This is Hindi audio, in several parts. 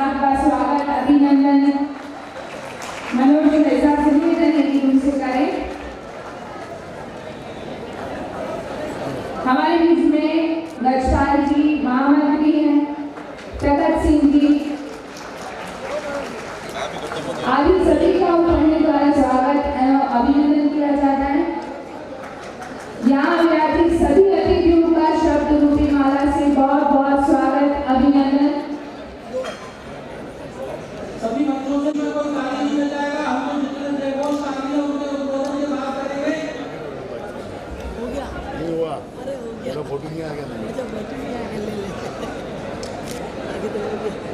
आपका स्वागत अभिनंदन मनोज ऐसा निवेदन है कि उनसे करें। हमारे बीच में गजपाल जी महामंत्री हैं, प्रकट सिंह जी आदि सभी का उन्होंने द्वारा स्वागत एवं अभिनंदन किया जाता है। यहाँ व्यापी सभी अतिथियों का शब्द रूपी माला से बहुत बहुत स्वागत अभिनंदन। सभी मंत्रों से कोई कार्य नहीं मिल जाएगा। हम लोग जितने जयघोष शामिल उनके उद्बोधन के बाद करेंगे। हो गया नहीं हुआ, अरे हो गया, मेरा फोटो नहीं आ गया ना, अच्छा फोटो नहीं आ गया, ले ले आगे तो हो गया।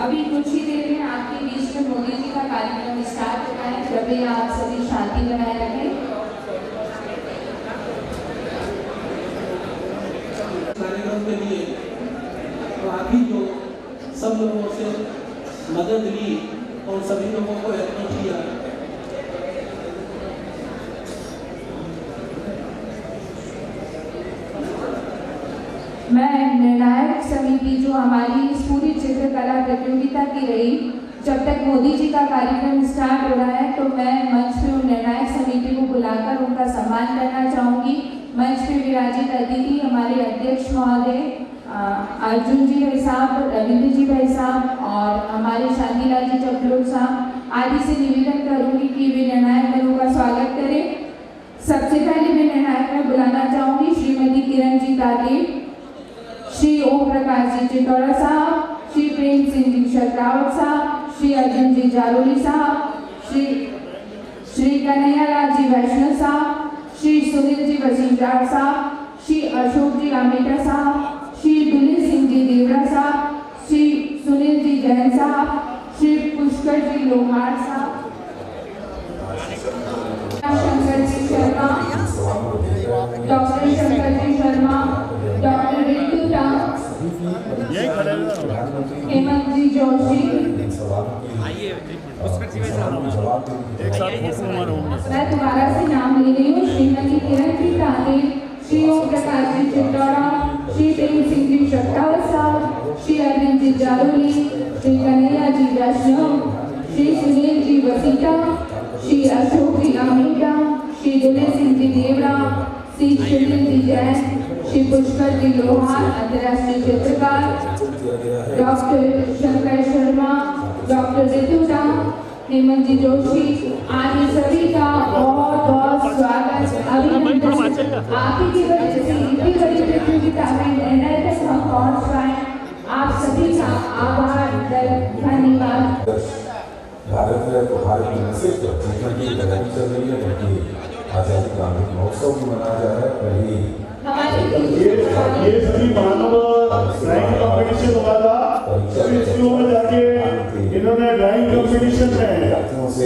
अभी कुछ ही देर में आपके बीच में मोदी जी का कार्यक्रम स्टार्ट होना है। कृपया आप सभी शांति बनाए रखें। कार्यक्रम के लिए काफी जो सब लोगों से मदद ली और सभी लोगों को हेल्प किया। मैं निर्णायक समिति जो हमारी इस पूरी चित्रकला प्रतियोगिता की रही, जब तक मोदी जी का कार्यक्रम स्टार्ट हो रहा है तो मैं मंच पे उन निर्णायक समिति को बुलाकर उनका सम्मान करना चाहूँगी। मंच पे विराजित अतिथि हमारे अध्यक्ष महोदय अर्जुन जी भाई साहब, रविंद्र जी भाई साहब और हमारे शांतिलाल जी चपलोट साहब आदि से निवेदन करूँगी कि वे निर्णायक जनों का स्वागत करें। सबसे पहले मैं निर्णायक में बुलाना चाहूँगी श्रीमती किरण जी ताते, श्री ओम प्रकाश जी चितौड़ा साहब, श्री प्रेम सिंह जी शतरावत साहब, श्री अर्जुन जी जारोली साहब, श्री कन्हैयालाल जी वैष्णव साहब, श्री सुनील जी वसीमदार साहब, श्री अशोक जी आमेटा साहब, श्री दुलित सिंह जी देवरा साहब, श्री सुनील जी जैन साहब, श्री पुष्कर जी लोहार साहब, शंकर जी शर्मा, डॉक्टर शंकर जी शर्मा, डॉक्टर रितु दास, हेमंत जी जोशी, मैं दोबारा से नाम ले रही हूँ। श्रीमती किरण जी ताते, श्री ओम प्रकाश जी चितौड़ा, श्री प्रेम सिंह जी शतरावत साहब, श्री अरविंद जी जारोली, श्री कन्हैया जी वैष्णव, श्री सुनील जी वसीटा, श्री अशोक जी आमेटा, श्री दुलित सिंह जी देवरा, श्री सुनील जी जैन, श्री पुष्कर जी लोहार अंतर्राष्ट्रीय चित्रकार, डॉक्टर शंकर शर्मा, डॉक्टर रितु दास, हेमंत जी जोशी आदि सभी का बहुत बहुत स्वागत अभिनंदन। आप ही की वजह से इतनी बड़ी प्रतियोगिता में निर्णय तक हम पहुँच पाए, आप सभी का आभार धन्यवाद। भारत में नसीब की तैयारी चल रही है, क्योंकि आजादी का अमृत महोत्सव भी मनाया जा रहा है। पहली ये सभी मानव ड्राइंग कंपटीशन हुआ था, सभी स्कूलों में जाके इन्होंने ड्राइंग कंपटीशन में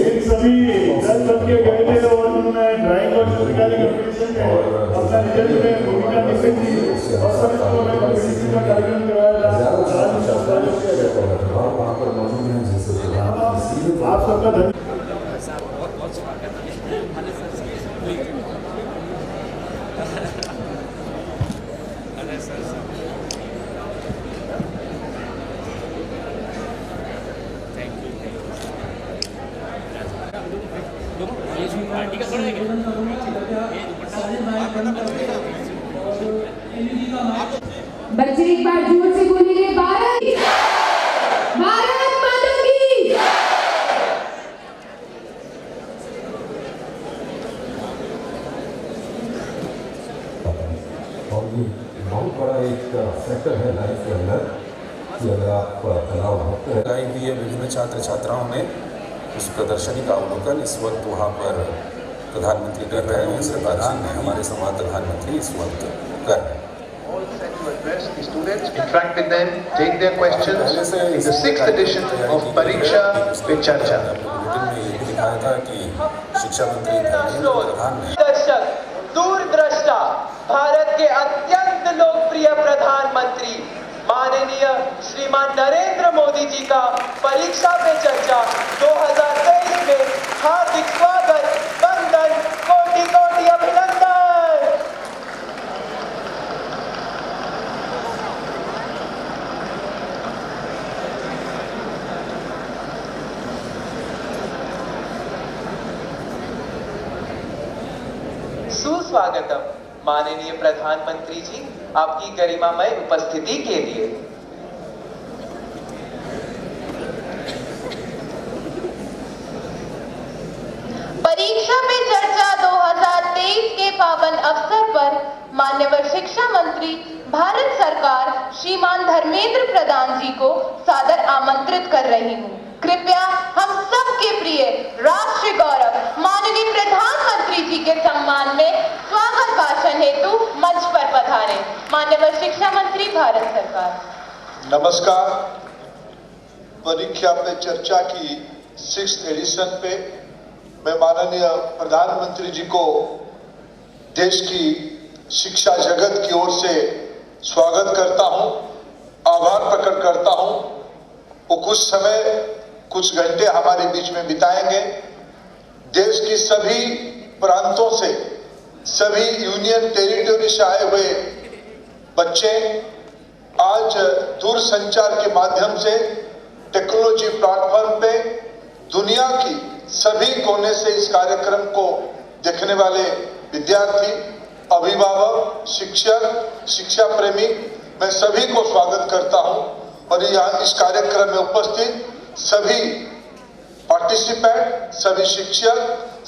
एक सभी 10 बच्चे गए थे और उन्होंने ड्राइंग और चित्रकारी कंपटीशन में अपना रिजल्ट में भूमिका निकली थी और सभी स्कूलों में कंपटीशन का कार्यक्रम कराया था। वहाँ पर मौजूद हैं जैसे आप सबका धन्यवाद। बच्चे एक बार जोर से बोलिए भारत भारत माता की। और ये बहुत बड़ा एक फैक्टर है लाइफ के अंदर कि अगर आप कला भक्त हैं। लगाई हुई है विभिन्न छात्र छात्राओं ने उस प्रदर्शनी का अवलोकन इस वक्त वहाँ पर प्रधानमंत्री कर रहे हैं। सरकार ने हमारे संवाद प्रधानमंत्री इस वक्त कर रहे हैं। Students, interact with them, take their questions in the 6th edition of Pariksha पे चर्चा। दिखाया था कि शिक्षा मंत्री धर्मेंद्र प्रधान ने दर्शक, दूरदृष्टा भारत के अत्यंत लोकप्रिय प्रधानमंत्री माननीय श्रीमान नरेंद्र मोदी जी का परीक्षा पे चर्चा 2023 में हार्दिक स्वागत, वंदन, कोटि कोटि अभिनंदन। सुस्वागतम माननीय प्रधानमंत्री जी, आपकी गरिमामय उपस्थिति के लिए। परीक्षा पे चर्चा 2023 के पावन अवसर पर माननीय शिक्षा मंत्री भारत सरकार श्रीमान धर्मेंद्र प्रधान जी को सादर आमंत्रित कर रही हूँ। कृपया हम सबके प्रिय राष्ट्रीय गौरव माननीय प्रधानमंत्री जी के सम्मान में स्वागत भाषण हेतु मंच पर पधारे। माननीय शिक्षा मंत्री भारत सरकार। नमस्कार। परीक्षा पे चर्चा की 6th एडिशन पे मैं माननीय प्रधानमंत्री जी को देश की शिक्षा जगत की ओर से स्वागत करता हूं, आभार प्रकट करता हूं। वो कुछ समय, कुछ घंटे हमारे बीच में बिताएंगे। देश की सभी प्रांतों से, सभी यूनियन टेरिटरी से आए हुए बच्चे आज दूरसंचार के माध्यम से टेक्नोलॉजी प्लेटफॉर्म पे दुनिया की सभी कोने से इस कार्यक्रम को देखने वाले विद्यार्थी, अभिभावक, शिक्षक, शिक्षा प्रेमी, मैं सभी को स्वागत करता हूं। और यहाँ इस कार्यक्रम में उपस्थित सभी पार्टिसिपेंट, सभी शिक्षक,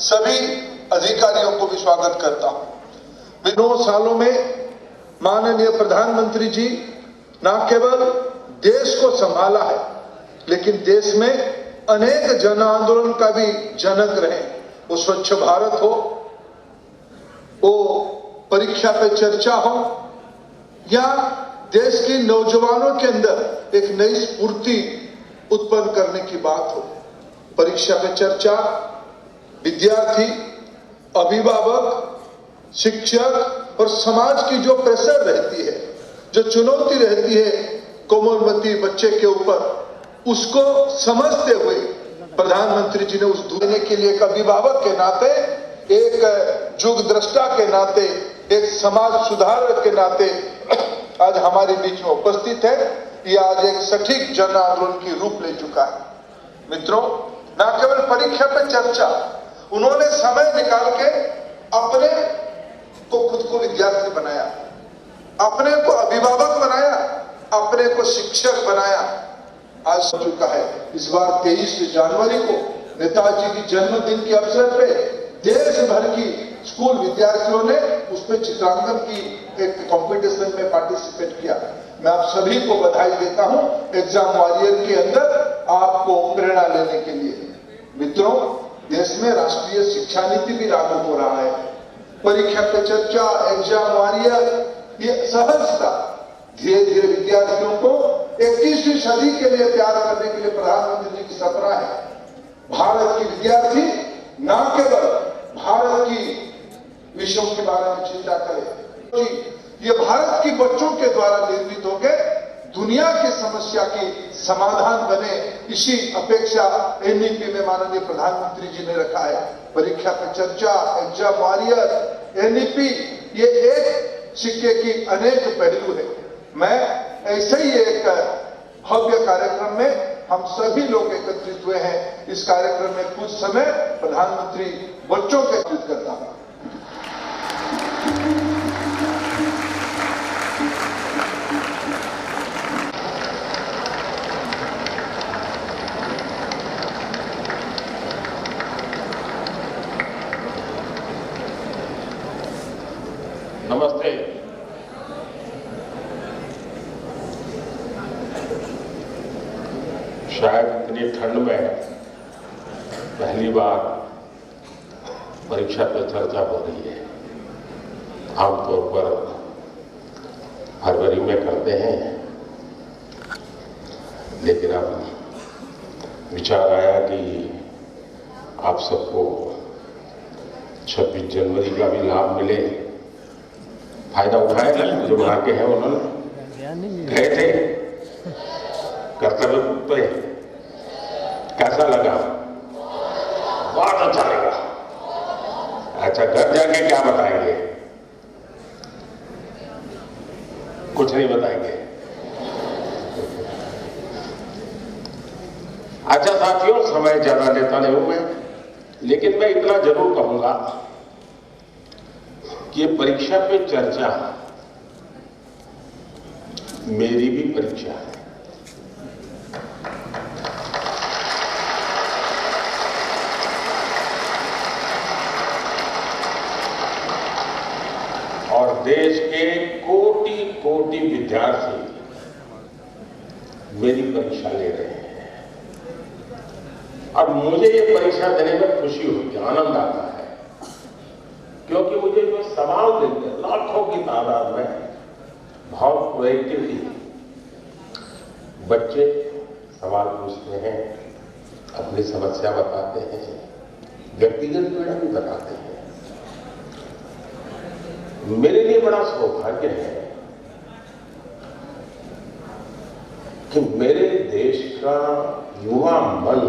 सभी अधिकारियों को भी स्वागत करता हूं। 9 सालों में माननीय प्रधानमंत्री जी न केवल देश को संभाला है, लेकिन देश में अनेक जन आंदोलन का भी जनक रहे। वो स्वच्छ भारत हो, वो परीक्षा पे चर्चा हो, या देश के नौजवानों के अंदर एक नई स्फूर्ति उत्पन्न करने की बात हो। परीक्षा पे चर्चा विद्यार्थी, अभिभावक, शिक्षक और समाज की जो प्रेशर रहती है, जो चुनौती रहती है कोमलमती बच्चे के ऊपर, उसको समझते हुए प्रधानमंत्री जी ने उस देने के लिए एक अभिभावक के नाते, एक युग दृष्टा के नाते, एक समाज सुधारक के नाते आज हमारे बीच में उपस्थित है। ये आज एक सटीक जन आंदोलन की रूप ले चुका है। मित्रों, न केवल परीक्षा पे चर्चा, उन्होंने समय निकाल के अपने को खुद को विद्यार्थी बनाया, अपने को अभिभावक बनाया, अपने को शिक्षक बनाया। आज हो चुका है। इस बार 23 जनवरी को नेताजी की जन्मदिन के अवसर पे देश भर की स्कूल विद्यार्थियों ने उस पर चित्रांकन की एक कंपटीशन में पार्टिसिपेट किया। मैं आप सभी को बधाई देता हूं एग्जाम वॉरियर के अंदर आपको प्रेरणा लेने के लिए। मित्रों, देश में राष्ट्रीय शिक्षा नीति भी लागू हो रहा है। परीक्षा पे चर्चा, एग्जाम वॉरियर, ये सहजता धीरे धीरे विद्यार्थियों को 21वीं सदी के लिए तैयार करने के लिए प्रधानमंत्री जी की सपना है। भारत की विद्यार्थी न केवल भारत की विषयों के बारे में चिंता करे, ये भारत के बच्चों के द्वारा निर्मित होकर दुनिया की समस्या की समाधान बने, इसी अपेक्षा एनईपी में माननीय प्रधानमंत्री जी ने रखा है। परीक्षा पे चर्चा, एग्जाम वॉरियर, एनईपी, ये एक सिक्के की अनेक पहलू है। मैं ऐसे ही एक भव्य कार्यक्रम में हम सभी लोग एकत्रित हुए हैं। इस कार्यक्रम में कुछ समय प्रधानमंत्री बच्चों के साथ करता हूं। नमस्ते। शायद इतनी ठंड में पहली बार परीक्षा पे चर्चा हो रही है। आमतौर पर फरवरी में करते हैं, लेकिन अब विचार आया कि आप सबको 26 जनवरी का भी लाभ मिले फायदा उठाया ना जो वहां के हैं उन्होंने गए थे कर्तव्य पे, कैसा लगा? बहुत अच्छा लगा। अच्छा, घर जाके क्या बताएंगे? कुछ नहीं बताएंगे। अच्छा साथियों, समय ज्यादा लेता नहीं हूं मैं, लेकिन मैं इतना जरूर कहूंगा कि परीक्षा पे चर्चा मेरी भी परीक्षा है। और देश के कोटि कोटि विद्यार्थी मेरी परीक्षा ले रहे हैं और मुझे ये परीक्षा देने में खुशी होती है, आनंद आता है, क्योंकि मुझे जो सवाल देते हैं लाखों की तादाद में, बहुत प्रोएक्टिवली बच्चे सवाल पूछते हैं, अपनी समस्या बताते हैं, व्यक्तिगत पीड़ा भी बताते हैं। मेरे लिए बड़ा सौभाग्य है कि मेरे देश का युवा मन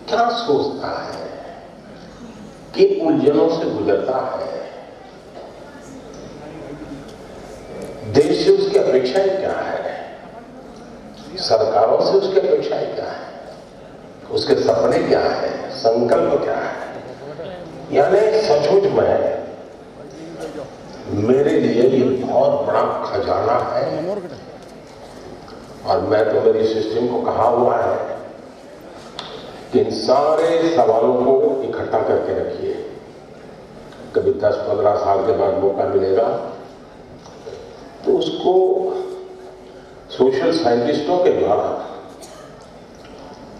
क्या सोचता है, किन उलझनों से गुजरता है, देश से उसकी अपेक्षाएं क्या है, सरकारों से उसकी अपेक्षाएं क्या है, उसके सपने क्या है, संकल्प क्या है। यानी सचमुच में मेरे लिए ये बहुत बड़ा खजाना है और मैं तो मेरी सिस्टम को कहा हुआ है कि इन सारे सवालों को इकट्ठा करके रखिए। कभी 10-15 साल के बाद मौका मिलेगा तो उसको सोशल साइंटिस्टों के द्वारा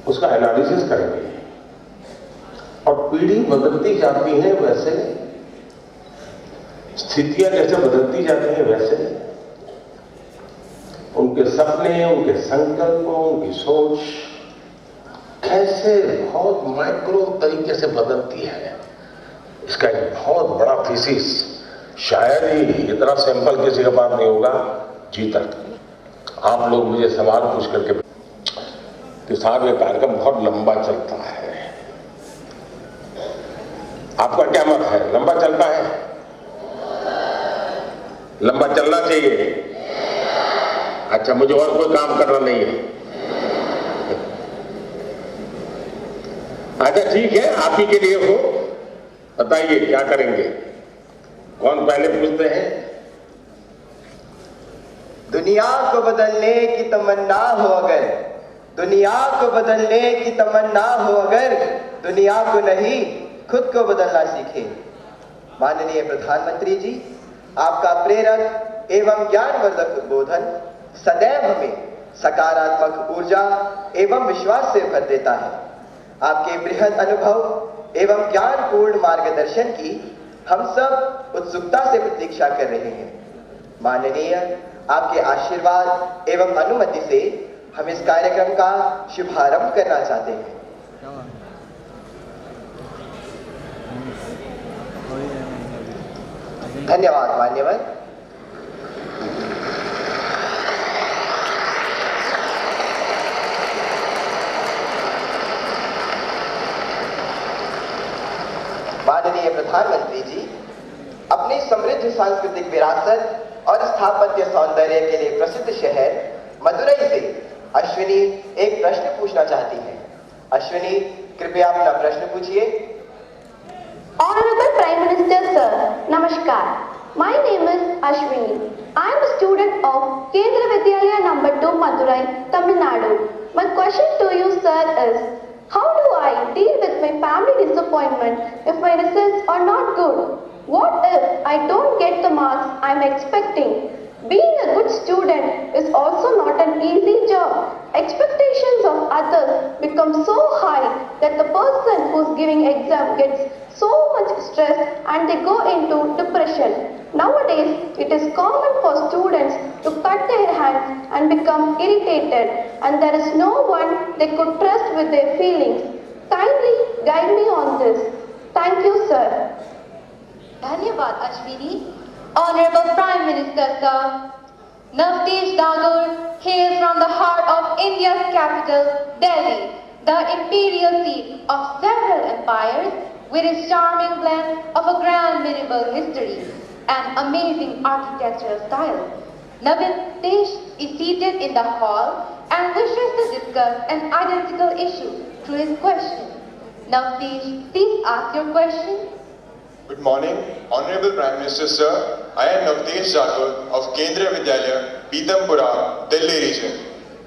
उसका एनालिसिस करेंगे और पीढ़ी बदलती जाती है वैसे, स्थितियां जैसे बदलती जाती हैं वैसे उनके सपने, उनके संकल्प, उनकी सोच कैसे बहुत माइक्रो तरीके से बदलती है। इसका एक बहुत बड़ा थीसिस, शायद ही इतना सिंपल किसी के पास नहीं होगा जी तक। आप लोग मुझे सवाल पूछ करके कि साहब ये कार्यक्रम बहुत लंबा चलता है, आपका क्या मत है? लंबा चलता है? लंबा चलना चाहिए। अच्छा, मुझे और कोई काम करना नहीं है। अच्छा ठीक है, आप ही के लिए हो, बताइए क्या करेंगे? कौन पहले पूछते हैं? दुनिया को बदलने की तमन्ना हो अगर, दुनिया को बदलने की तमन्ना हो अगर, दुनिया को नहीं खुद को बदलना सीखे। माननीय प्रधानमंत्री जी, आपका प्रेरक एवं ज्ञानवर्धक उद्बोधन सदैव हमें सकारात्मक ऊर्जा एवं विश्वास से भर देता है। आपके बृहद अनुभव एवं ज्ञानपूर्ण मार्गदर्शन की हम सब उत्सुकता से प्रतीक्षा कर रहे हैं। माननीय, आपके आशीर्वाद एवं अनुमति से हम इस कार्यक्रम का शुभारंभ करना चाहते हैं। धन्यवाद मान्यवर। माननीय प्रधानमंत्री जी, अपनी समृद्ध सांस्कृतिक विरासत और स्थापत्य सौंदर्य के लिए प्रसिद्ध शहर मदुरई से अश्विनी एक प्रश्न पूछना चाहती है। अश्विनी, कृपया अपना प्रश्न पूछिए। Honorable Prime Minister Sir, Namaskar. My name is Ashwini. I am a student of Kendra Vidyalaya number 2 Madurai, Tamil Nadu. My question to you sir is, how do I deal with my family disappointment if my results are not good? What if I don't get the marks I am expecting? Being a good student is also not an easy job. Expectations of others become so high that the person who's giving exam gets so much stress and they go into depression. Nowadays, it is common for students to cut their hands and become irritated, and there is no one they could trust with their feelings. Kindly guide me on this. Thank you, sir. धन्यवाद Ashwini. Honorable Prime Minister Sir, Navtesh Dagor hails from the heart of India's capital, Delhi, the imperial seat of several empires, with its charming blend of a grand medieval history and amazing architectural style. Navtesh is seated in the hall and wishes to discuss an identical issue through his question. Navtesh, please ask your question. Good morning, Honorable Prime Minister Sir. I am Navtesh Dagor of Kendriya Vidyalaya, Pitampura, Delhi region.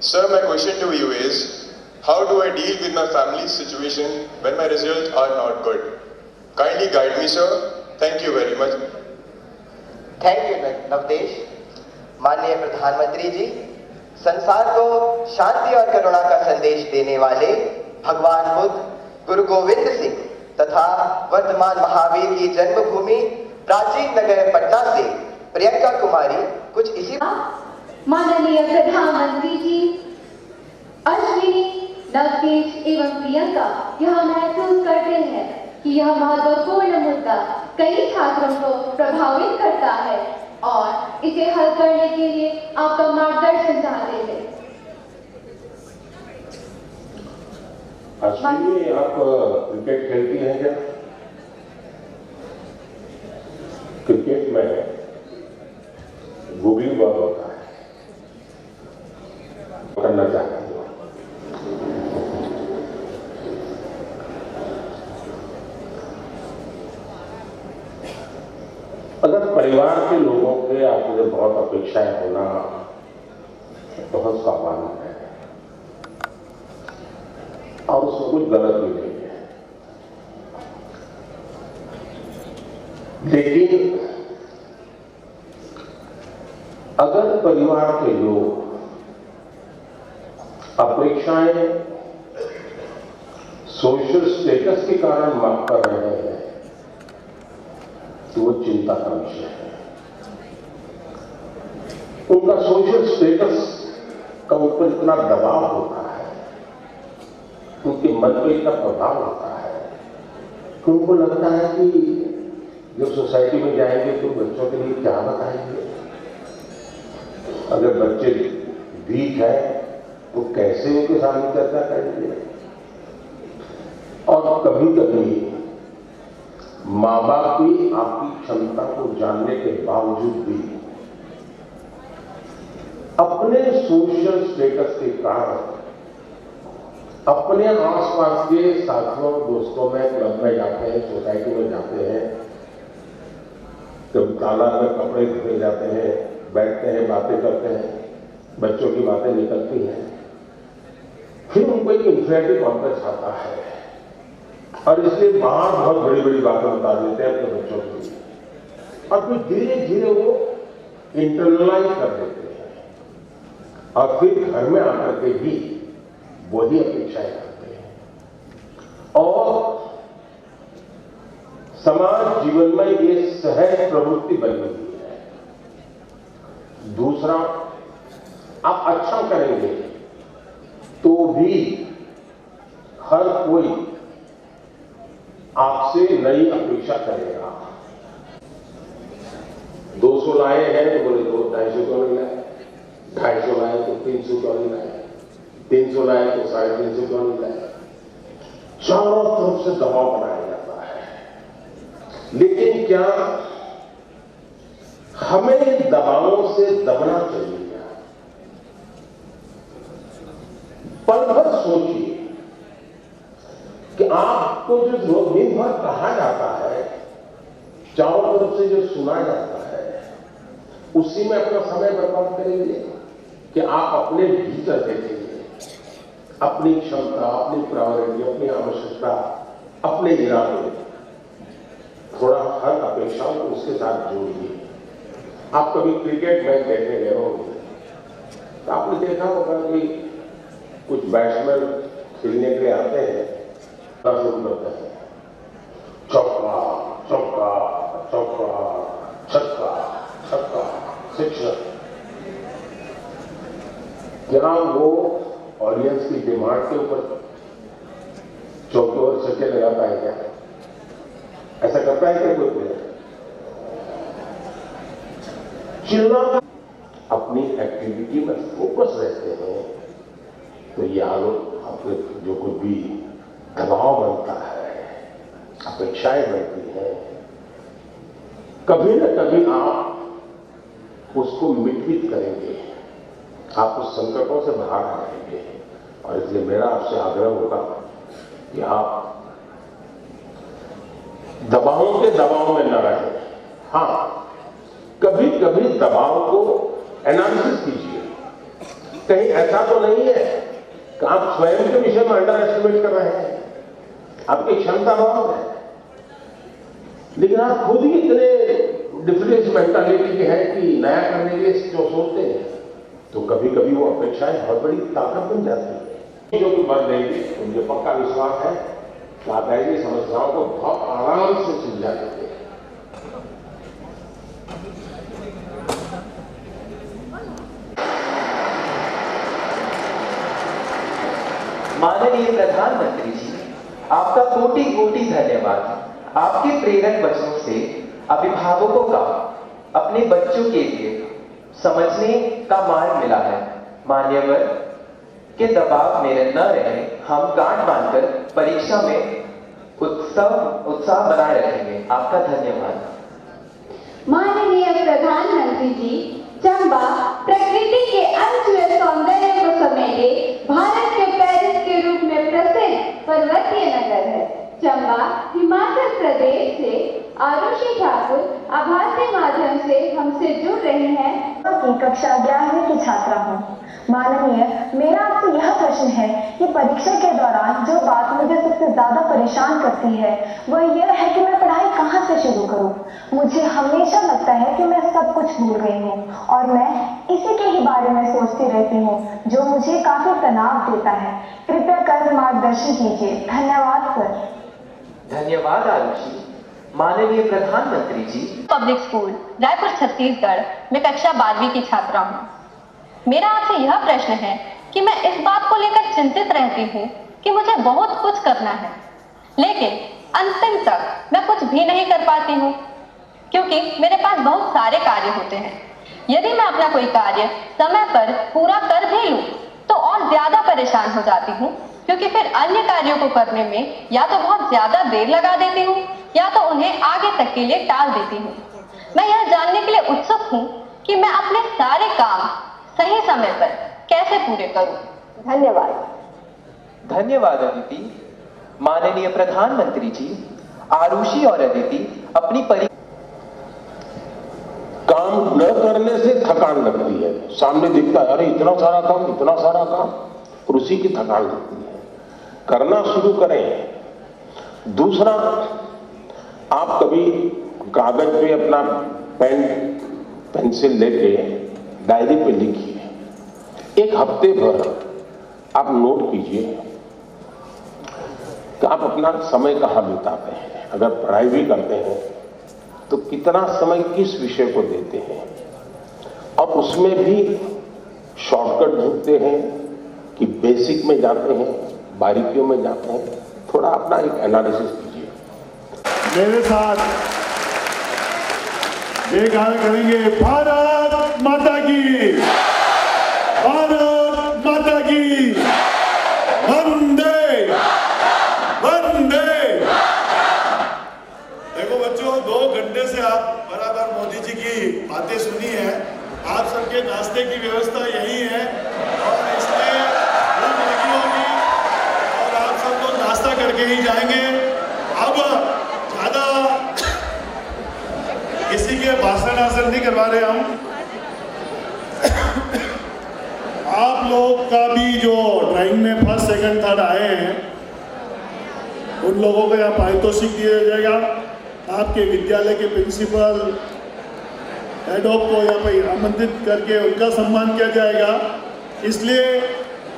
Sir, my question to you is, how do I deal with my family's situation when my results are not good? Kindly guide me, sir. Thank you very much. Thank you Navdesh. माननीय प्रधानमंत्री जी, संसार को शांति और करुणा का संदेश देने वाले भगवान बुद्ध, गुरु गोविंद सिंह तथा वर्तमान महावीर की जन्मभूमि प्राचीन नगर पटना से प्रियंका कुमारी कुछ इसी। माननीय प्रधानमंत्री जी, अश्विनी, नवदेश एवं प्रियंका यह महसूस करते हैं कि यह महत्वपूर्ण मुद्दा कई छात्रों को प्रभावित करता है और इसे हल करने के लिए आपका मार्गदर्शन चाहते हैं। अश्विनी, आप क्रिकेट खेलती हैं क्या? क्रिकेट में गूगलिंग बहुत होता है, करना चाहती हूँ। अगर परिवार के लोगों के आपसे बहुत अपेक्षाएं होना बहुत स्वाभाविक है और उसमें कुछ गलत भी नहीं है, लेकिन अगर परिवार के लोग अपेक्षाएं सोशल स्टेटस के कारण मांग कर रहे हैं तो वो चिंता का विषय है। उनका सोशल स्टेटस का ऊपर इतना दबाव होता है, उनके मन पर इतना प्रभाव होता है कि उनको लगता है कि जब सोसाइटी में जाएंगे तो बच्चों के लिए क्या बताएंगे, अगर बच्चे वीक है तो कैसे उनके सामने चर्चा करेंगे। और कभी कभी माँ बाप भी आपकी क्षमता को जानने के बावजूद भी अपने सोशल स्टेटस के कारण अपने आसपास के साथियों दोस्तों में क्लब में जाते हैं, सोसाइटी में जाते हैं, कभी तालाब में कपड़े धुले जाते हैं, बैठते हैं, बातें करते हैं, बच्चों की बातें निकलती हैं, फिर उनको एक इन्फेरिटी कॉम्प्लेक्स आता है और इसलिए बाहर बहुत बड़ी बड़ी बातें बता देते हैं अपने बच्चों के लिए और फिर धीरे धीरे वो इंटरनलाइज कर देते हैं और फिर घर में आकर के भी वही अपेक्षाएं करते हैं और समाज जीवन में ये सहज प्रवृत्ति बन गई है। दूसरा, आप अच्छा करेंगे तो भी हर कोई आपसे नई अपेक्षा करेगा। 200 लाए हैं तो बोले 250 क्यों नहीं लाए, 250 लाए तो 300 क्यों नहीं लाए, 300 लाए तो 350 क्यों नहीं लाए। चारों तरफ से दबाव बनाया जाता है, लेकिन क्या हमें दबावों से दबना चाहिए? पल भर सोचिए कि आपको जो दिन भर कहा जाता है, चारों तरफ से जो सुना जाता है, उसी में अपना समय बर्बाद करेंगे कि आप अपने भीतर देखेंगे अपनी क्षमता, अपनी प्रायोरिटी, अपनी आवश्यकता, अपने इरादे, थोड़ा हर अपेक्षाओं को उसके साथ जोड़िए। आप कभी क्रिकेट मैच देखने गए होंगे तो आपने देखा होगा कि कुछ बैट्समैन खेलने के लिए आते हैं, शुरू करते हैं, चौका चौका चौका, छक्का छक्का, शिक्षक। क्या वो ऑडियंस की डिमांड के ऊपर चौके और छक्के लगाता है क्या? ऐसा करता है क्या कोई प्लेयर? चिल्ला अपनी एक्टिविटी में फोकस रहते हैं तो ये आपके जो कुछ भी दबाव बनता है, अपेक्षाएं बनती हैं, कभी न कभी आप उसको मिटमिट करेंगे, आप उस संकटों से बाहर आएंगे। और इसलिए मेरा आपसे आग्रह होगा कि आप दबावों के दबाव में न रहें। हाँ, कभी कभी दबाव को एनालिसिस कीजिए। कहीं ऐसा तो नहीं है कि आप स्वयं के विषय में अंडर एस्टिमेट कर रहे हैं, आपकी क्षमता बहुत है, लेकिन आप खुद ही इतने डिफरेंस मेंटालिटी के हैं कि नया करने के लिए जो सोचते हैं, तो कभी कभी वो अपेक्षाएं बहुत बड़ी ताकत बन जाती है। जो कि बन देंगे, मुझे पक्का विश्वास है कि आप ऐसी समस्याओं को बहुत आराम से सुलझा देंगे। माननीय प्रधानमंत्री जी, आपका कोटि कोटि धन्यवाद। आपके प्रेरक वचनों से अभिभावकों का अपने बच्चों के लिए समझने का मार्ग मिला है। मान्यवर के दबाव में न रहे, हम गांठ बांधकर परीक्षा में उत्साह बनाए रखेंगे। आपका धन्यवाद। माननीय प्रधानमंत्री जी, चंबा प्रकृति के अनछुए सौंदर्य को समेटे भारत के पेरिस के रूप में प्रसिद्ध पर्वतीय नगर है। चंबा हिमाचल प्रदेश से आरुषि ठाकुर आभासी माध्यम से हमसे जुड़ रही हैं। कक्षा 11वीं की छात्रा हूँ। माननीय, मेरा आपसे यह प्रश्न है कि परीक्षा के दौरान जो बात मुझे सबसे ज्यादा परेशान करती है वह यह है कि मैं पढ़ाई कहाँ से शुरू करूँ। मुझे हमेशा लगता है कि मैं सब कुछ भूल गई हूँ और मैं इसी के ही बारे में सोचती रहती हूँ, जो मुझे काफी तनाव देता है। कृपया कर मार्गदर्शन कीजिए। धन्यवाद सर। धन्यवाद आरुषि। माननीय प्रधानमंत्री जी, पब्लिक स्कूल रायपुर छत्तीसगढ़ में कक्षा 12वीं की छात्रा हूँ। मेरा आपसे यह प्रश्न है कि मैं इस बात को लेकर चिंतित रहती हूँ कि मुझे बहुत कुछ करना है, लेकिन अंतिम तक मैं कुछ भी नहीं कर पाती हूँ, क्योंकि मेरे पास बहुत सारे कार्य होते हैं। यदि मैं अपना कोई कार्य समय पर पूरा कर भी लूँ तो और ज्यादा परेशान हो जाती हूँ, क्योंकि फिर अन्य कार्यों को करने में या तो बहुत ज्यादा देर लगा देती हूँ या तो उन्हें आगे तक के लिए टाल देती हूँ। मैं यह जानने के लिए उत्सुक हूँ कि मैं अपने सारे काम सही समय पर कैसे पूरे करूँ। धन्यवाद। धन्यवाद अदिति। माननीय प्रधानमंत्री जी, आरुषि और अदिति अपनी काम न करने से थकान लगती है। सामने दिखता है अरे इतना सारा काम, और उसी की थकान लगती है। करना शुरू करें। दूसरा, आप कभी कागज पे अपना पेन पेंसिल लेके डायरी पे लिखिए। एक हफ्ते भर आप नोट कीजिए कि आप अपना समय कहाँ बिताते हैं। अगर पढ़ाई भी करते हैं तो कितना समय किस विषय को देते हैं, और उसमें भी शॉर्टकट ढूंढते हैं कि बेसिक में जाते हैं, बारीकियों में जाते हैं। थोड़ा अपना एक एनालिसिस कीजिए। मेरे साथ ये गाना करेंगे, भारत माता की, भारत माता की, वंदे वंदे। देखो बच्चों, 2 घंटे से आप बराबर मोदी जी की बातें सुनी है। आप सबके नाश्ते की व्यवस्था यही है और इसलिए भूख लगी होगी और आप सब लोग नाश्ता करके ही जाएंगे। अब ज्यादा किसी के भाषण हासिल नहीं करवा रहे हम। आप लोग का भी जो ड्राइंग में फर्स्ट सेकंड थर्ड आए हैं, उन लोगों को यहाँ पारितोषिक दिया जाएगा। आपके विद्यालय के प्रिंसिपल हेड ऑफ को यहाँ पर आमंत्रित करके उनका सम्मान किया जाएगा। इसलिए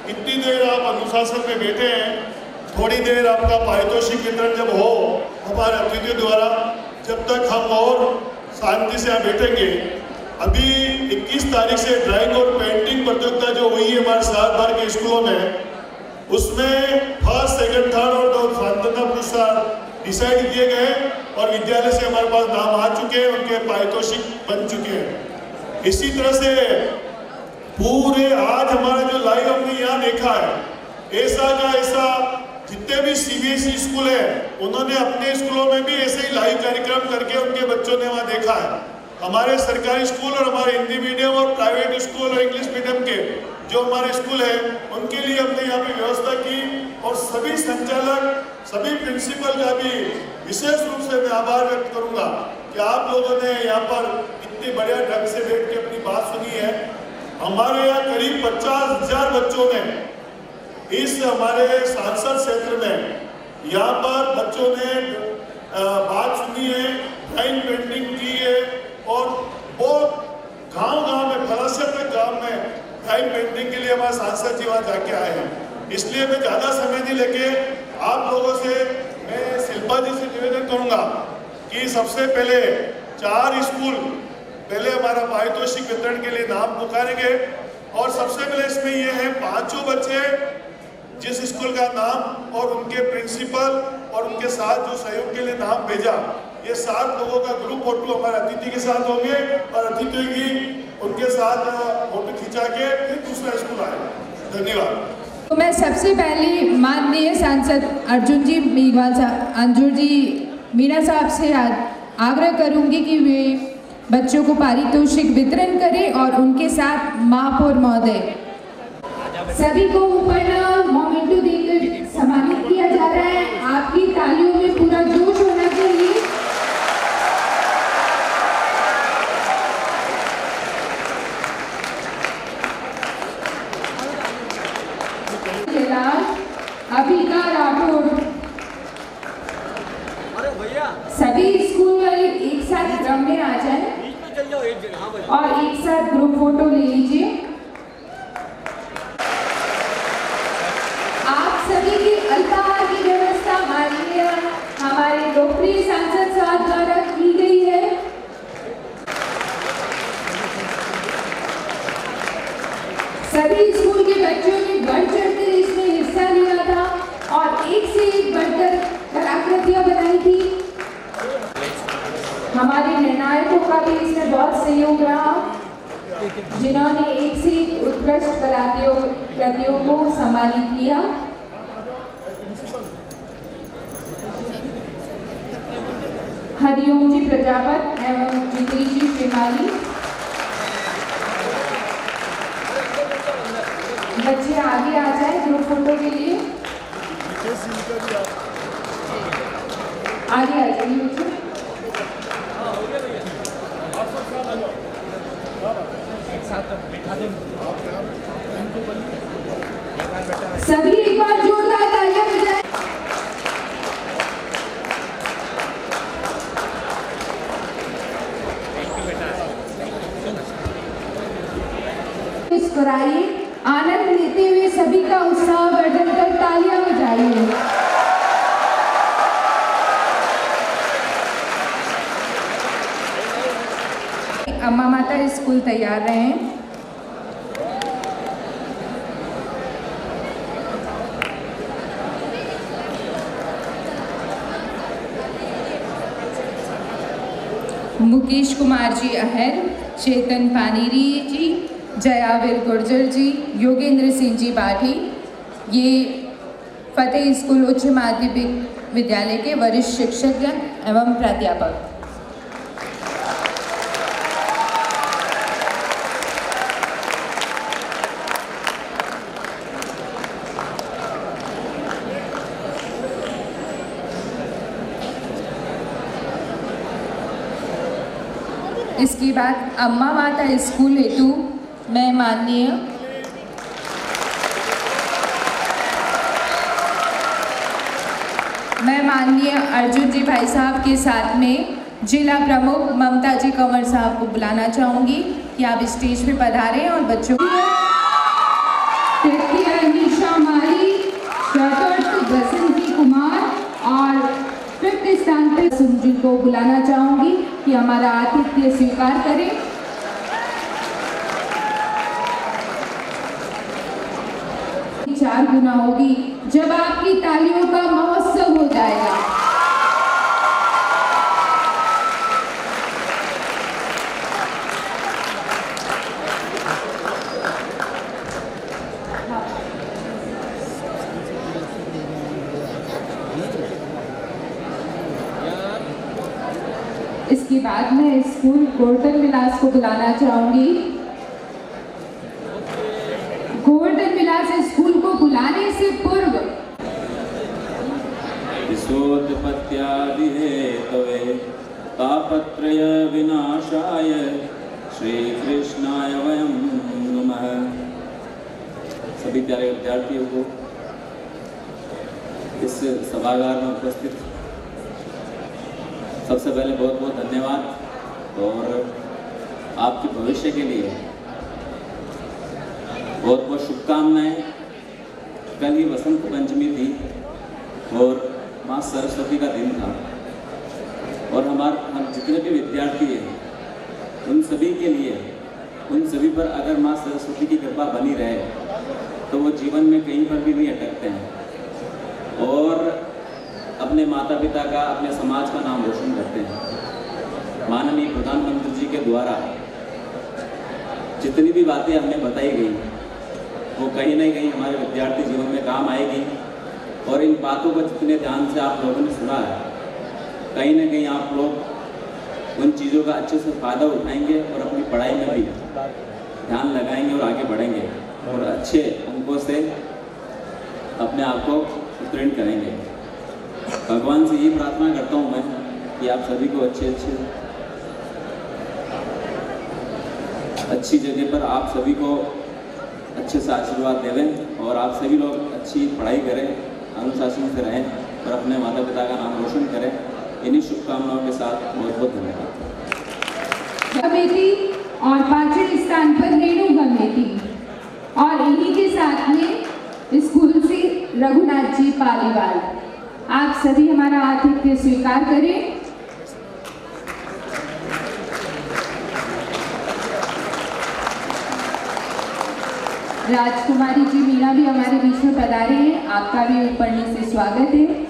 इतनी देर आप अनुशासन में बैठे हैं, थोड़ी देर आपका पारितोषिक वितरण जब हो हमारे अतिथियों द्वारा, जब तक हम और शांति से यहाँ बैठेंगे। अभी 21 तारीख से ड्राइंग और पेंटिंग प्रतियोगिता जो हुई है हमारे सात भर के स्कूलों में, उसमें फर्स्ट सेकंड थर्ड और 2 स्वतंत्रता पुरस्कार डिसाइड किए गए और विद्यालय से हमारे पास नाम आ चुके हैं, उनके पारितोषिक बन चुके हैं। इसी तरह से पूरे आज हमारा जो लाइव हमने यहाँ देखा है, ऐसा का ऐसा जितने भी सीबीएसई स्कूल है उन्होंने अपने स्कूलों में भी ऐसे ही लाइव कार्यक्रम करके उनके बच्चों ने वहाँ देखा है। हमारे सरकारी स्कूल और हमारे हिंदी मीडियम और प्राइवेट स्कूल और इंग्लिश मीडियम के जो हमारे स्कूल है उनके लिए हमने यहाँ पे व्यवस्था की और सभी संचालक, सभी प्रिंसिपल का भी विशेष रूप से मैं आभार व्यक्त करूंगा कि आप लोगों ने यहाँ पर इतनी बढ़िया ढंग से बैठ के अपनी बात सुनी है। हमारे यहाँ करीब 50,000 बच्चों ने इस हमारे सांसद क्षेत्र में यहाँ पर बच्चों ने बात सुनी है, ड्राइंग पेंटिंग की है और वो गांव-गांव में, फलासत के गांव में ड्राइंग पेंटिंग के लिए हमारे सांसद जी वहाँ जाके आए हैं। इसलिए मैं ज़्यादा समय नहीं लेके आप लोगों से मैं शिल्पा जी से निवेदन करूँगा कि सबसे पहले 4 स्कूल पहले हमारा पारितोषिक वितरण के लिए नाम पुकारेंगे और सबसे पहले इसमें ये है 5 बच्चे जिस स्कूल का नाम और उनके प्रिंसिपल और उनके साथ जो सहयोग के लिए नाम भेजा, ये 7 लोगों का ग्रुप फोटो हमारे अतिथि के साथ होंगे और अतिथि की उनके साथ फोटो खिंचा के फिर दूसरा स्कूल आएगा। धन्यवाद। तो मैं सबसे पहले माननीय सांसद अर्जुन जी मेघवाल साहब, अंजुर जी मीणा साहब से आग्रह करूंगी कि वे बच्चों को पारितोषिक वितरण करें और उनके साथ महापौर महोदय सभी को ऊपर मोमेंटो देकर सम्मानित किया जा रहा है। आपकी तालियों में पूरा जोश होना चाहिए। अभी का राठौर सभी स्कूल वाले एक साथ क्रम में आ जाए और एक साथ ग्रुप फोटो ले लीजिए। आप सभी की अल्पाहार की व्यवस्था माननीय हमारे लोकप्रिय सांसद साहब द्वारा की गई है। सभी स्कूल के बच्चों ने बढ़ चढ़कर इसमें हिस्सा लिया था और एक से एक बढ़कर कलाकृतियां बनाई थी। हमारे निर्णायकों का भी इसमें बहुत सहयोग रहा, जिन्होंने एक से एक उत्कृष्ट कलाकृतियों को सम्मानित किया। हरिओम जी प्रजापत एवं जित्री जी श्रीमाली, बच्चे आगे आ जाए ग्रुप फोटो के लिए। आगे आ जाइए बच्चे। सभी एक बार जोरदार तालियां बजाएं। मुस्कुराइए, आनंद लेते हुए सभी का उत्साह वर्धन कर तालियां बजाइए। अम्मा माता स्कूल तैयार रहे। मुकेश कुमार जी अहर, चेतन पानीरी जी, जयावीर गुर्जर जी, योगेंद्र सिंह जी बाठी, ये फतेह स्कूल उच्च माध्यमिक विद्यालय के वरिष्ठ शिक्षक एवं प्राध्यापक। इसके बाद अम्मा माता स्कूल हेतु मैं माननीय अर्जुन जी भाई साहब के साथ में जिला प्रमुख ममता जी कंवर साहब को बुलाना चाहूँगी कि आप स्टेज पे पधारें और बच्चों तृतीय निशा माली, चतुर्थ बसंती कुमार और फिफ्थ स्थान पर सुनजी को बुलाना चाहूँगी कि हमारा आतिथ्य स्वीकार करें। चार गुना होगी जब आपकी तालियों का महोत्सव हो जाएगा। इसके बाद मैं स्कूल गोवर्धन विलास को बुलाना चाहूंगी। गोवर्धन विलास स्कूल को बुलाने से पूर्व विशोत्पत्त्यादि हेतवे तापत्रय विनाशाय श्री कृष्णाय वयं नमः। सभी प्यारे विद्यार्थियों को इस सभागार में उपस्थित सबसे पहले बहुत बहुत धन्यवाद और आपके भविष्य के लिए बहुत बहुत शुभकामनाएं। कल ही वसंत पंचमी थी और माँ सरस्वती का दिन था और हम जितने भी विद्यार्थी हैं उन सभी के लिए, उन सभी पर अगर माँ सरस्वती की कृपा बनी रहे तो वो जीवन में कहीं पर भी नहीं अटकते हैं और अपने माता पिता का, अपने समाज का नाम रोशन करते हैं। माननीय प्रधानमंत्री जी के द्वारा जितनी भी बातें हमें बताई गई वो कहीं ना कहीं हमारे विद्यार्थी जीवन में काम आएगी और इन बातों को जितने ध्यान से आप लोगों ने सुना है कहीं ना कहीं आप लोग उन चीज़ों का अच्छे से फ़ायदा उठाएंगे और अपनी पढ़ाई में भी ध्यान लगाएंगे और आगे बढ़ेंगे और अच्छे अंकों से अपने आप को उत्तीर्ण करेंगे। भगवान से ये प्रार्थना करता हूँ मैं कि आप सभी को अच्छी जगह पर आप सभी को अच्छे से आशीर्वाद देवें और आप सभी लोग अच्छी पढ़ाई करें, अनुशासन से रहें और अपने माता पिता का नाम रोशन करें। इन्हीं शुभकामनाओं के साथ बहुत बहुत धन्यवाद। बेटी और 5वें स्थान पर रेणु गमेती और इन्हीं के साथ में स्कूल से रघुनाथ जी पालीवाल। आप सभी हमारा आतिथ्य स्वीकार करें। राजकुमारी जी मीना भी हमारे बीच में पधारे हैं, आपका भी पढ़ने से स्वागत है।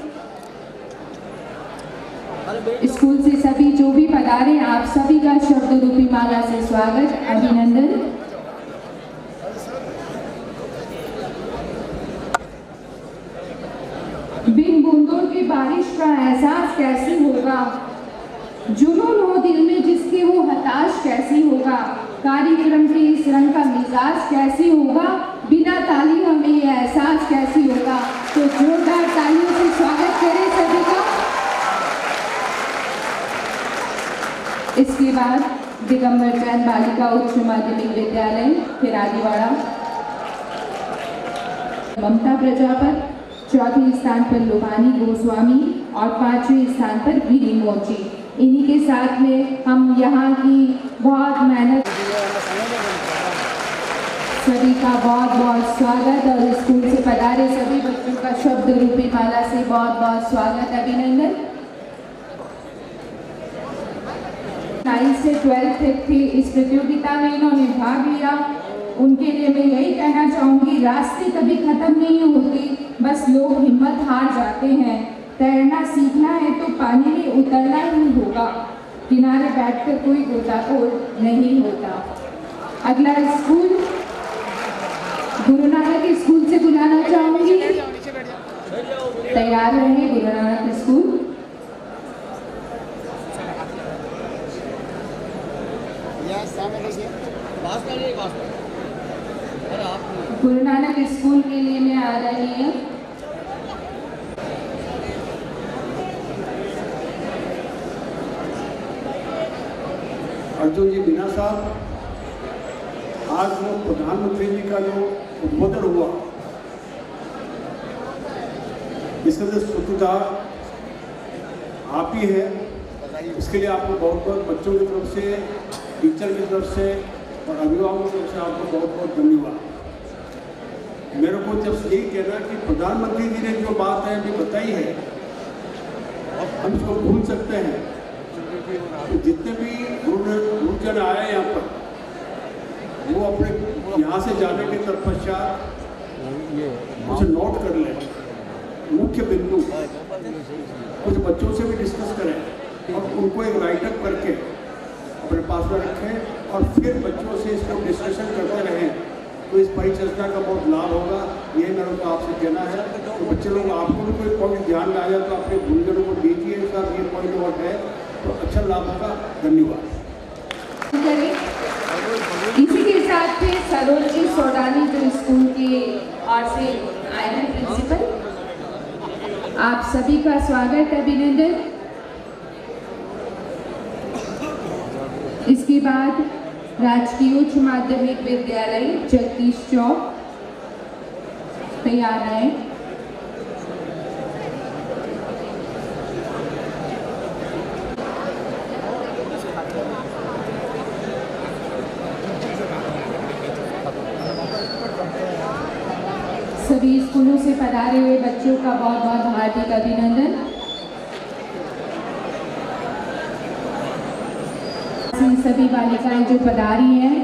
स्कूल से सभी जो भी पधारे आप सभी का शब्द रूपी माला से स्वागत, अभिनंदन। बिन बूंदों की बारिश का एहसास कैसे होगा, जुनून हो दिल में जिसके वो हताश कैसी होगा, कार्यक्रम के इस रंग का मिजाज कैसी होगा, बिना ताली हमें ये एहसास कैसी होगा। तो जोरदार तालियों से स्वागत करें सभी का। इसके बाद दिगंबर जैन बालिका उच्च माध्यमिक विद्यालय फिरादीवाड़ा, ममता प्रजापत, 4वें स्थान पर लुभानी गोस्वामी और 5वें स्थान पर गिरी मोची। इन्हीं के साथ में हम यहाँ की बहुत मेहनत, सभी का बहुत बहुत स्वागत और स्कूल से पधारे सभी बच्चों का शब्द रूपी माला से बहुत बहुत स्वागत, अभिनंदन। 9th से 12th तक थी इस प्रतियोगिता में इन्होंने भाग लिया। उनके लिए मैं यही कहना चाहूँगी, रास्ते कभी खत्म नहीं होते, बस लोग हिम्मत हार जाते हैं। तैरना सीखना है तो पानी में उतरना ही होगा, किनारे बैठकर कोई गोताखोर नहीं होता। अगला स्कूल गुरु नानक स्कूल से बुलाना चाहूँगी, तैयार रहे गुरु नानक स्कूल। गुरु नानक स्कूल के लिए मैं आ रही हूँ। अर्जुन जी मीना साहब, आज वो प्रधानमंत्री जी का जो उद्बोधन हुआ इसका जो सूत्रधार आप ही है, इसके लिए आपको बहुत बहुत बच्चों की तरफ से, टीचर की तरफ से और अभिभावकों की तरफ से आपको बहुत बहुत धन्यवाद। मेरे को जब यही कहना कि प्रधानमंत्री जी ने जो बात है अभी बताई है, हम इसको भूल सकते हैं। तो जितने भी गुरुजन आए यहाँ पर, वो अपने यहाँ से जाने के तत्पश्चात उसे नोट कर लें, मुख्य बिंदु कुछ बच्चों से भी डिस्कस करें और उनको एक राइटअप करके अपने पास में रखें और फिर बच्चों से इसको डिस्कशन करते रहें, तो इस परिचर्चा का बहुत लाभ होगा। ये मेरे को आपसे कहना है। तो बच्चे लोग, आपको भी कोई पॉइंट ध्यान में आया तो अपने गुरुजनों को दीजिए, साहब ये पॉइंट और है, तो अच्छा लाभ होगा। धन्यवाद। इसी के साथ में सरोजी सोडानी जो स्कूल के ओर से आए हैं प्रिंसिपल, आप सभी का स्वागत, अभिनंदन। इसके बाद राजकीय उच्च माध्यमिक विद्यालय जगदीश चौक तैयार है। सभी स्कूलों से पधारे हुए बच्चों का बहुत बहुत हार्दिक अभिनंदन। सभी बालिकाएं जो पधारी हैं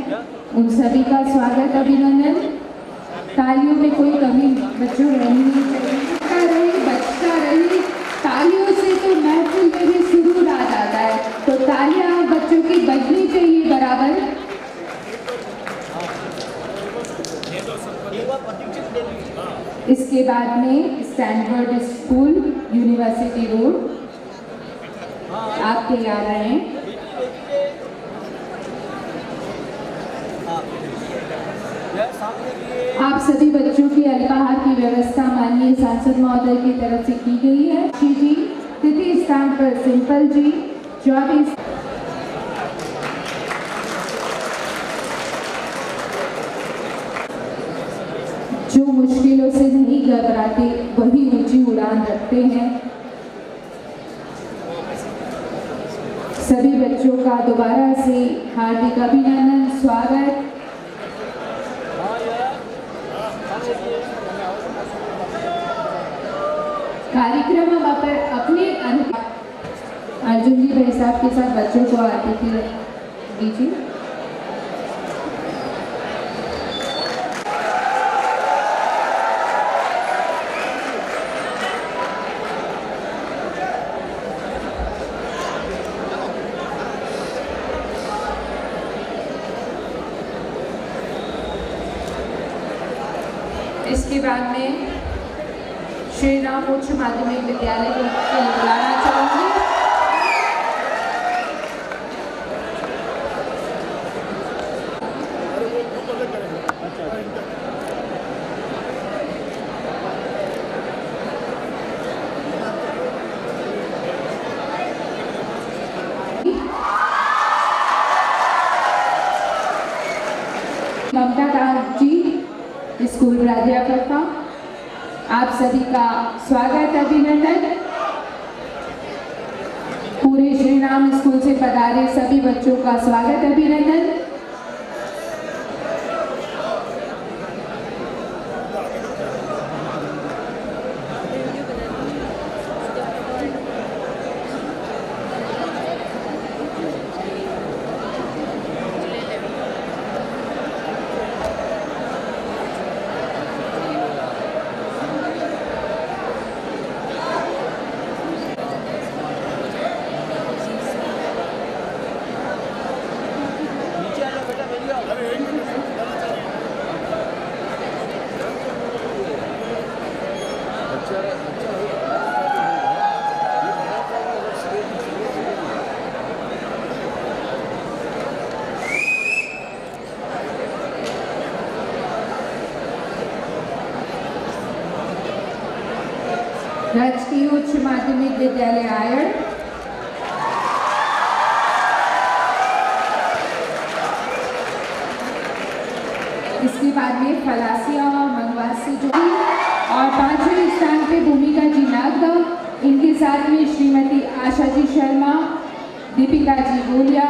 उन सभी का स्वागत, अभिनंदन। तालियों में कोई कमी बच्चों रहनी नहीं चाहिए, बचता रही। तालियों से तो महफिल में भी सुरूर आ जाता है, तो तालियां बच्चों की बजनी चाहिए बराबर। इसके बाद में स्टैनफोर्ड स्कूल यूनिवर्सिटी रोड आप तैयार हैं। आप सभी बच्चों की अल्पाहार की व्यवस्था माननीय सांसद महोदय की तरफ से की गई है। जी तृतीय स्थान पर सिंपल जी, चौथी जो मुश्किलों से नहीं घबराते वही ऊंची उड़ान रखते हैं। सभी बच्चों का दोबारा से हार्दिक अभिनंदन, स्वागत। कार्यक्रम हम अपने अर्जुन जी भाई साहब के साथ बच्चों को आतिथ्य दीजिए। इसके बाद में श्री राम उच्च माध्यमिक विद्यालय को बुलाना चाहूंगी। ममता दास जी स्कूल प्राध्यापक, आप सभी का स्वागत, अभिनंदन। पूरे श्री राम स्कूल से पधारे सभी बच्चों का स्वागत, अभिनंदन। राजकीय उच्च माध्यमिक विद्यालय आयड़, इसके बाद में फलासिया और मनवासी जो और पांचवें स्थान पे भूमिका जी नागद, इनके साथ में श्रीमती आशा जी शर्मा, दीपिका जी गोलिया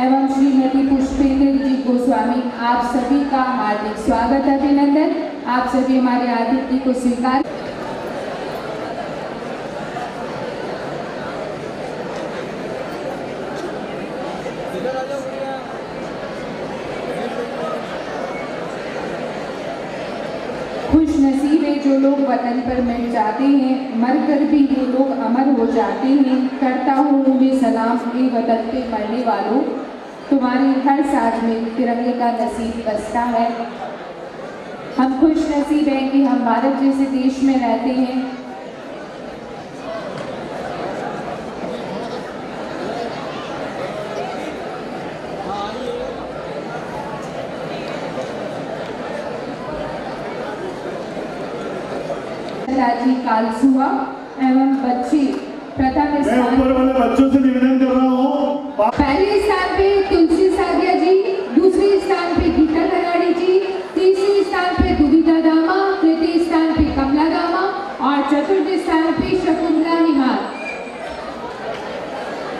एवं श्रीमती पुष्पेंद्र जी गोस्वामी, आप सभी का हार्दिक स्वागत, अभिनंदन। आप सभी हमारे आतिथ्य को स्वीकार। खुश नसीब है जो लोग वतन पर मिट जाते हैं, मरकर भी वो लोग अमर हो जाते हैं। करता हूँ उन्हें सलाम, ये वतन पे मरने वालों, तुम्हारे हर साज में तिरंगे का नसीब बसता है। हम खुश नसीब हैं कि हम भारत जैसे देश में रहते हैं। लाजी कालसुआ एवं बच्ची प्रथम मैं स्थान ऊपर वाले बच्चों से निवेदन कर रहा हूँ। पहले स्थान पे तुलसी सादिया जी, दूसरे स्थान पे गीता कनाडी जी, तीसरे स्थान पे दुविधा दामा, तृतीय स्थान पे कमला दामा और चतुर्थ स्थान पे शकुंतला निमार।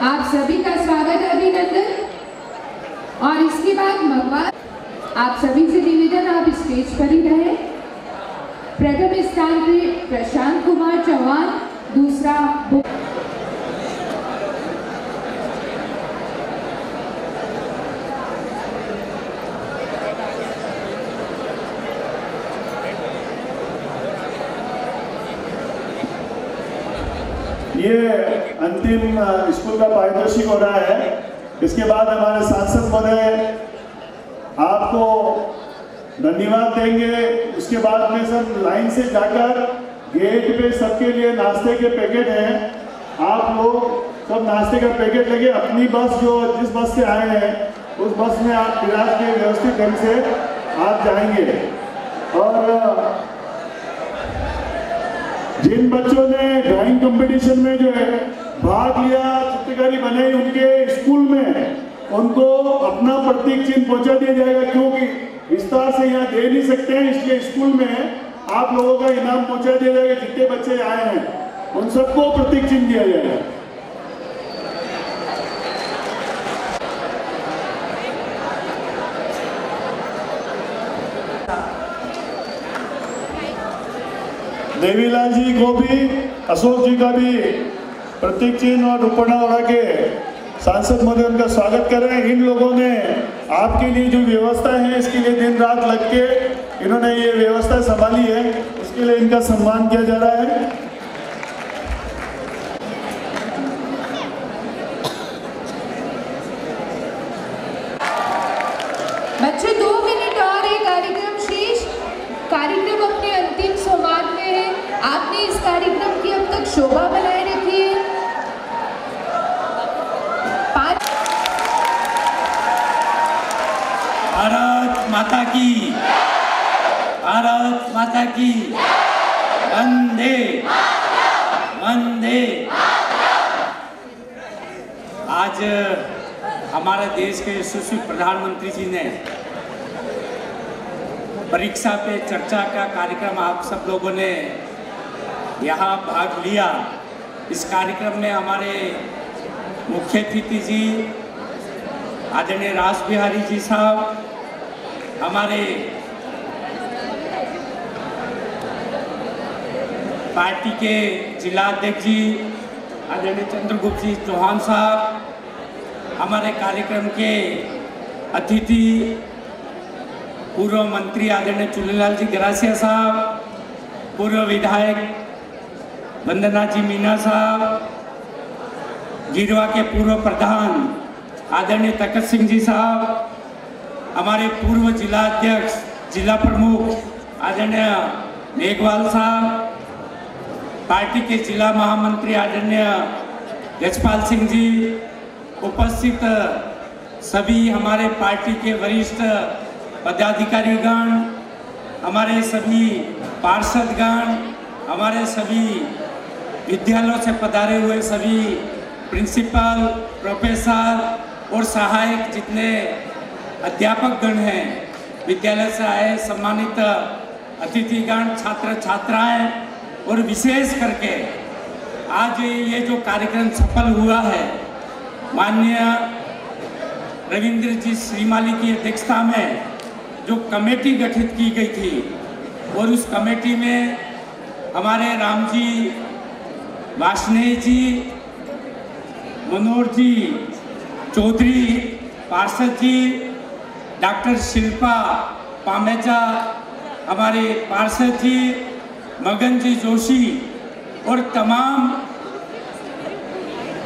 आप सभी का स्वागत, अभिनंदन। और इसके बाद मगवा आप सभी से निवेदन, आप स्टेज पर ही रहे। प्रथम स्थान पे प्रशांत कुमार चौहान, दूसरा ये अंतिम स्कूल का पारितोषिक हो रहा है। इसके बाद हमारे सांसद महोदय आपको धन्यवाद देंगे। उसके बाद में सब लाइन से जाकर गेट पे सबके लिए नाश्ते के पैकेट हैं। आप लोग सब नाश्ते का पैकेट लेके अपनी बस, जो जिस बस से आए हैं उस बस में आप बिराज के व्यवस्थित ढंग से आप जाएंगे। और जिन बच्चों ने ड्राइंग कंपटीशन में जो है भाग लिया, चित्रकारी बनाई, उनके स्कूल में उनको अपना प्रतीक चिन्ह पहुंचा दिया जाएगा, क्योंकि विस्तार से यहाँ दे नहीं सकते हैं, इसलिए स्कूल में आप लोगों का इनाम पहुंचा दिया जाएगा। जितने बच्चे आए हैं उन सबको प्रतीक चिन्ह दिया जाएगा। देवीलाल जी को भी, अशोक जी का भी प्रतीक चिन्ह और रुपना उड़ा के सांसद महोदय उनका स्वागत कर रहे हैं। इन लोगों ने आपके लिए जो व्यवस्था है इसके लिए दिन रात लग के इन्होंने ये व्यवस्था संभाली है, इसके लिए इनका सम्मान किया जा रहा है। बच्चे 2 मिनट और ये कार्यक्रम शेष। कार्यक्रम अपने अंतिम सोमवार में है। आपने इस कार्यक्रम की अब तक शोभा बनाए रखी है। भारत माता की, भारत माता की, वंदे वंदे। आज हमारे देश के यशस्वी प्रधानमंत्री जी ने परीक्षा पे चर्चा का कार्यक्रम आप सब लोगों ने यहाँ भाग लिया। इस कार्यक्रम में हमारे मुख्य अतिथि जी आदरणीय राज बिहारी जी साहब, हमारे पार्टी के जिला अध्यक्ष जी आदरणीय चंद्रगुप्त जी चौहान साहब, हमारे कार्यक्रम के अतिथि पूर्व मंत्री आदरणीय चुनीलाल जी गरासिया साहब, पूर्व विधायक वंदना जी मीना साहब, गिरवा के पूर्व प्रधान आदरणीय तखत सिंह जी साहब, हमारे पूर्व जिला अध्यक्ष जिला प्रमुख आदरणीय मेघवाल साहब, पार्टी के जिला महामंत्री आदरणीय यशपाल सिंह जी, उपस्थित सभी हमारे पार्टी के वरिष्ठ पदाधिकारीगण, हमारे सभी पार्षदगण, हमारे सभी विद्यालयों से पधारे हुए सभी प्रिंसिपल, प्रोफेसर और सहायक जितने अध्यापक गण हैं, विद्यालय से आए सम्मानित अतिथिगण, छात्र छात्राएं और विशेष करके आज ये जो कार्यक्रम सफल हुआ है, माननीय रविंद्र जी श्रीमाली की अध्यक्षता में जो कमेटी गठित की गई थी और उस कमेटी में हमारे राम जी वासने जी, मनोहर जी चौधरी पार्षद जी, डॉक्टर शिल्पा पामेजा हमारे पार्षद जी, मगन जी जोशी और तमाम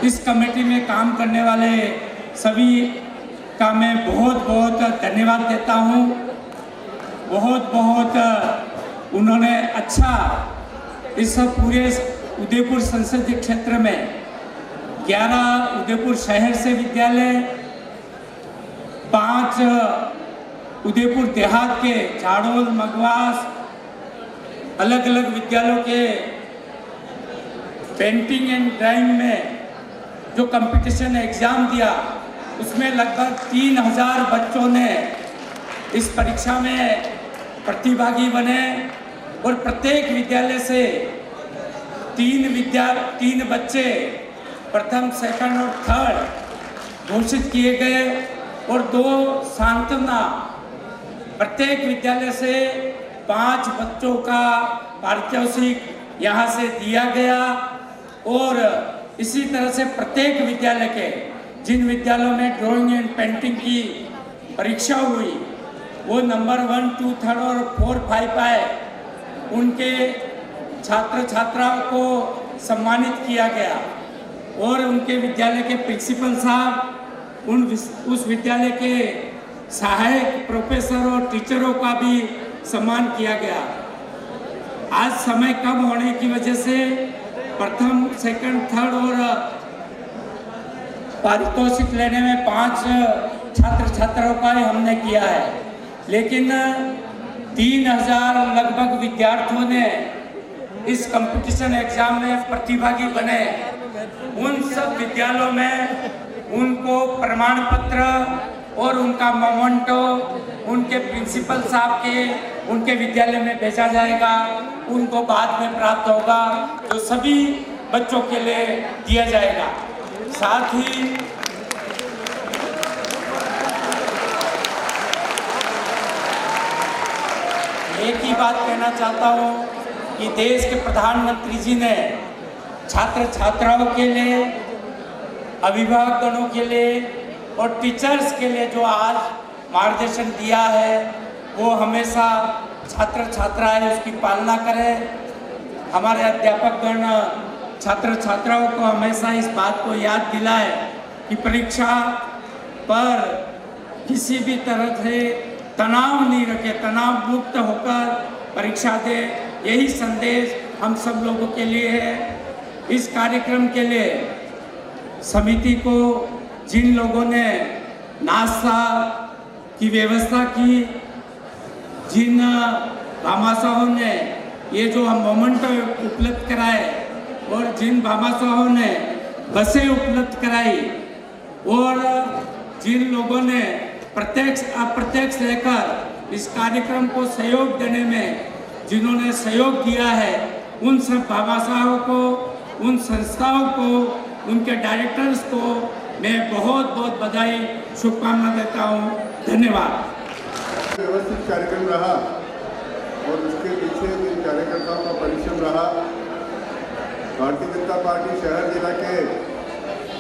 इस कमेटी में काम करने वाले सभी का मैं बहुत बहुत धन्यवाद देता हूँ। बहुत बहुत उन्होंने अच्छा इस पूरे उदयपुर संसदीय क्षेत्र में 11 उदयपुर शहर से विद्यालय, 5 उदयपुर देहात के झाड़ोल, मगवास, अलग अलग विद्यालयों के पेंटिंग एंड ड्राइंग में जो कंपटीशन एग्ज़ाम दिया, उसमें लगभग 3000 बच्चों ने इस परीक्षा में प्रतिभागी बने और प्रत्येक विद्यालय से 3 बच्चे प्रथम, सेकंड और थर्ड घोषित किए गए और 2 सांत्वना। प्रत्येक विद्यालय से 5 बच्चों का पारितोषिक यहाँ से दिया गया और इसी तरह से प्रत्येक विद्यालय के जिन विद्यालयों में ड्राइंग एंड पेंटिंग की परीक्षा हुई वो नंबर 1, 2, 3 और 4, 5 आए, उनके छात्र छात्राओं को सम्मानित किया गया और उनके विद्यालय के प्रिंसिपल साहब, उस विद्यालय के सहायक प्रोफेसर और टीचरों का भी सम्मान किया गया। आज समय कम होने की वजह से प्रथम, सेकंड, थर्ड और पारितोषिक लेने में 5 छात्र छात्राओं का हमने किया है, लेकिन 3000 लगभग विद्यार्थियों ने इस कंपटीशन एग्जाम में प्रतिभागी बने। उन सब विद्यालयों में उनको प्रमाण पत्र और उनका मोमेंटो उनके प्रिंसिपल साहब के उनके विद्यालय में भेजा जाएगा, उनको बाद में प्राप्त होगा, जो सभी बच्चों के लिए दिया जाएगा। साथ ही एक ही बात कहना चाहता हूँ कि देश के प्रधानमंत्री जी ने छात्र छात्राओं के लिए, अभिभावकों के लिए और टीचर्स के लिए जो आज मार्गदर्शन दिया है वो हमेशा छात्र छात्राएं उसकी पालना करें। हमारे अध्यापकगण छात्र छात्राओं को हमेशा इस बात को याद दिलाए कि परीक्षा पर किसी भी तरह से तनाव नहीं रखे, तनाव मुक्त होकर परीक्षा दे, यही संदेश हम सब लोगों के लिए है। इस कार्यक्रम के लिए समिति को जिन लोगों ने नाश्ता की व्यवस्था की, जिन भामाशाहों ने ये जो हम मोमेंट उपलब्ध कराए और जिन भामाशाहों ने बसें उपलब्ध कराई और जिन लोगों ने प्रत्यक्ष अप्रत्यक्ष रहकर इस कार्यक्रम को सहयोग देने में जिन्होंने सहयोग दिया है, उन सब भामाशाहों को, उन संस्थाओं को, उनके डायरेक्टर्स को मैं बहुत बहुत बधाई, शुभकामना देता हूँ। धन्यवाद। व्यवस्थित कार्यक्रम रहा और उसके पीछे जिन कार्यकर्ताओं का परिश्रम रहा, भारतीय जनता पार्टी शहर जिला के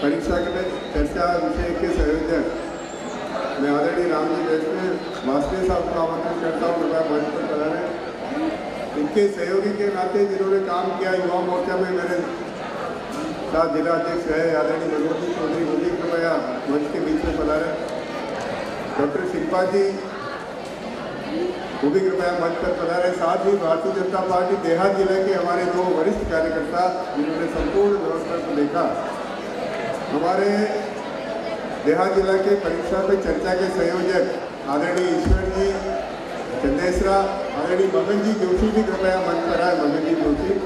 परीक्षा के चर्चा विषय के संयोजक मैं आदरणीय रामजी वैष्णव वासदेव साहब को आमंत्रित करता हूँ कृपया मंच पर पधारें। इनके सहयोगी के नाते जिन्होंने काम किया युवा मोर्चा में मेरे साथ जिला अध्यक्ष है आदरणीय मनोज चौधरी, मुझे कृपया मंच के बीच में पधारें। डॉक्टर शिल्पा जी वो भी कृपया मंच पर पधारें। साथ ही भारतीय जनता पार्टी देहात जिले के हमारे 2 वरिष्ठ कार्यकर्ता जिन्होंने संपूर्ण व्यवस्था को देखा, हमारे देहात जिला के परीक्षा पे चर्चा के संयोजक आदरणीय ईश्वर जी चंदेसरा, आदरणीय मगन जी जोशी भी कृपया मंच पर आए। मगन जी जोशी,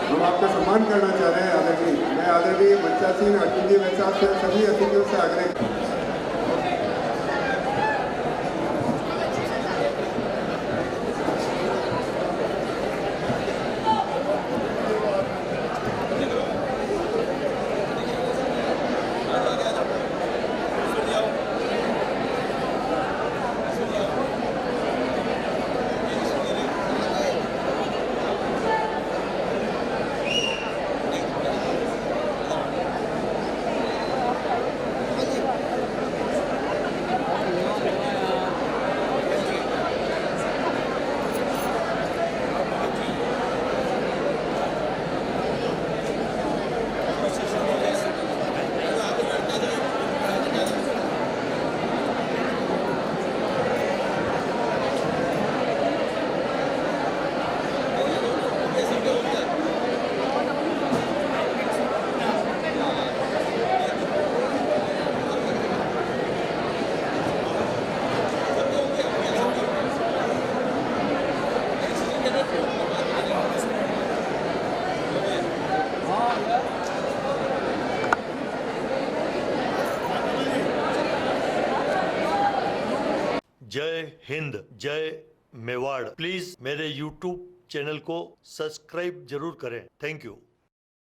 हम आपका सम्मान करना चाह रहे हैं आदरणीय। मैं आदरणीय मंचासीन अर्जुन जी वैसा सभी अतिथियों से आग्रह जय हिंद, जय मेवाड़। प्लीज मेरे YouTube चैनल को सब्सक्राइब जरूर करें। Thank you.